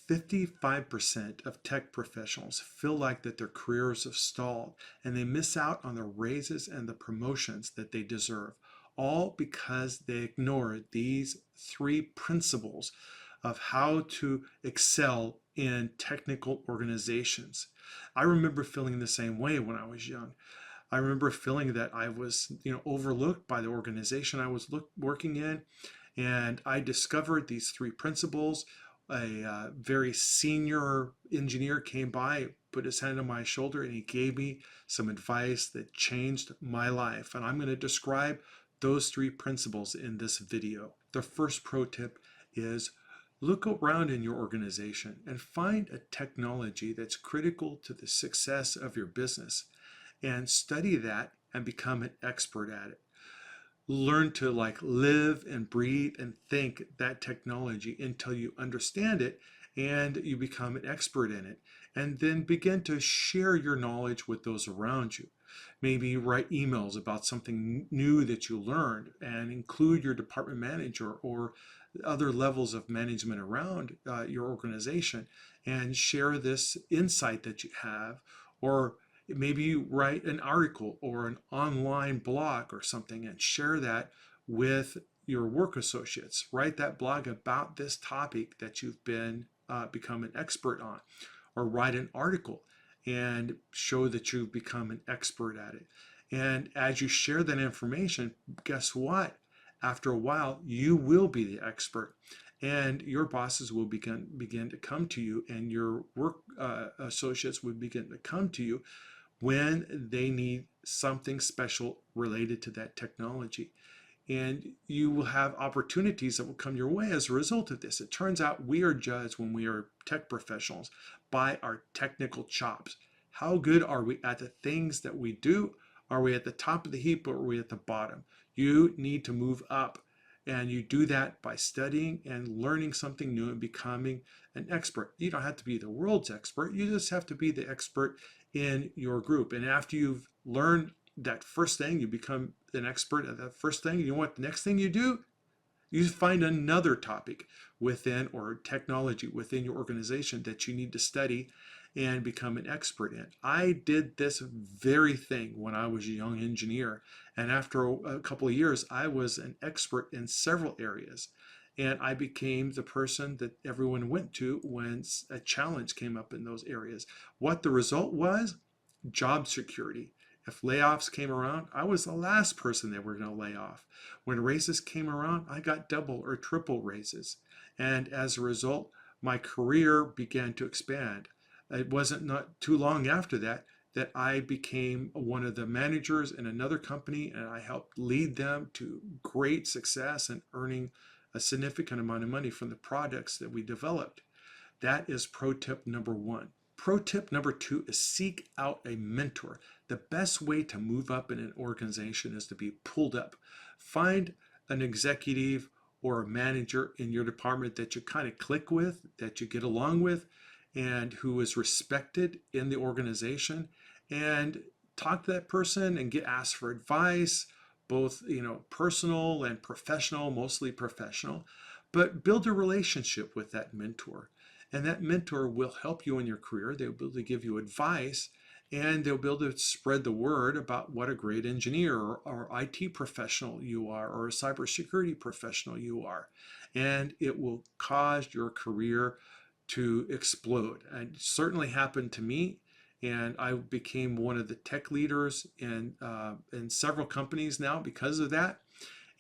55% of tech professionals feel like that their careers have stalled and they miss out on the raises and the promotions that they deserve, all because they ignore these three principles of how to excel in technical organizations. I remember feeling the same way when I was young. I remember feeling that I was, overlooked by the organization I was working in, and I discovered these three principles. A very senior engineer came by, put his hand on my shoulder, and he gave me some advice that changed my life. And I'm going to describe those three principles in this video. The first pro tip is look around in your organization and find a technology that's critical to the success of your business and study that and become an expert at it. Learn to live and breathe and think that technology until you understand it and you become an expert in it. And then begin to share your knowledge with those around you. Maybe write emails about something new that you learned and include your department manager or other levels of management around your organization and share this insight that you have. Or maybe you write an article or an online blog or something and share that with your work associates. Write that blog about this topic that you've become an expert on, or write an article and show that you've become an expert at it. And as you share that information, guess what? After a while, you will be the expert, and your bosses will begin to come to you, and your work associates will begin to come to you when they need something special related to that technology. And you will have opportunities that will come your way as a result of this. It turns out we are judged when we are tech professionals by our technical chops. How good are we at the things that we do? Are we at the top of the heap or are we at the bottom? You need to move up, and you do that by studying and learning something new and becoming an expert. You don't have to be the world's expert. You just have to be the expert in your group. And after you've learned that first thing, you become an expert at that first thing. You know what the next thing you do? You find another topic within, or technology within your organization that you need to study and become an expert in. I did this very thing when I was a young engineer, and after a couple of years I was an expert in several areas, and I became the person that everyone went to when a challenge came up in those areas. What the result was? Job security. If layoffs came around, I was the last person they were going to lay off. When raises came around, I got double or triple raises. And as a result, my career began to expand. It wasn't not too long after that that I became one of the managers in another company, and I helped lead them to great success and earning a significant amount of money from the products that we developed. That is pro tip number one. Pro tip number two is seek out a mentor. The best way to move up in an organization is to be pulled up. Find an executive or a manager in your department that you kind of click with, that you get along with, and who is respected in the organization, and talk to that person and get asked for advice, both personal and professional, mostly professional, but build a relationship with that mentor. And that mentor will help you in your career. They'll be able to give you advice, and they'll be able to spread the word about what a great engineer or IT professional you are, or a cybersecurity professional you are. And it will cause your career to explode. And it certainly happened to me, and I became one of the tech leaders in several companies now because of that.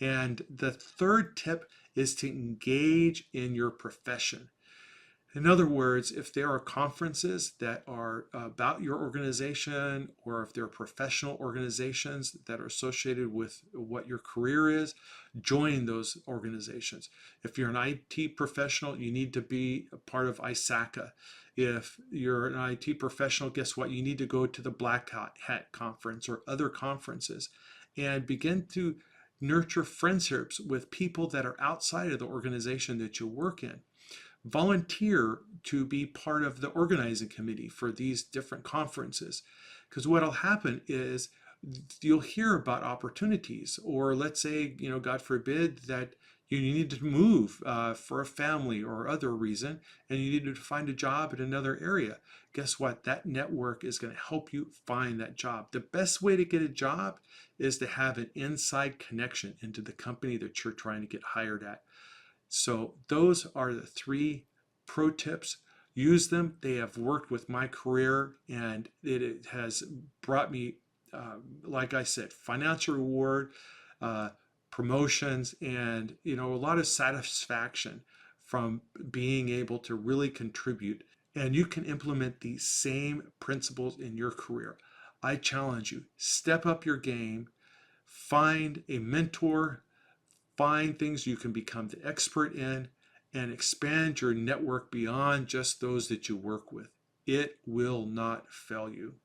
And the third tip is to engage in your profession. In other words, if there are conferences that are about your organization, or if there are professional organizations that are associated with what your career is, join those organizations. If you're an IT professional, you need to be a part of ISACA. If you're an IT professional, guess what? You need to go to the Black Hat Conference or other conferences and begin to nurture friendships with people that are outside of the organization that you work in. Volunteer to be part of the organizing committee for these different conferences, because what will happen is you'll hear about opportunities, or let's say, God forbid, that You need to move for a family or other reason, and you need to find a job in another area. Guess what? That network is going to help you find that job. The best way to get a job is to have an inside connection into the company that you're trying to get hired at. So those are the three pro tips. Use them. They have worked with my career, and it has brought me, like I said, financial reward, uh, promotions, and a lot of satisfaction from being able to really contribute. And you can implement these same principles in your career. I challenge you, step up your game, find a mentor, find things you can become the expert in, and expand your network beyond just those that you work with. It will not fail you.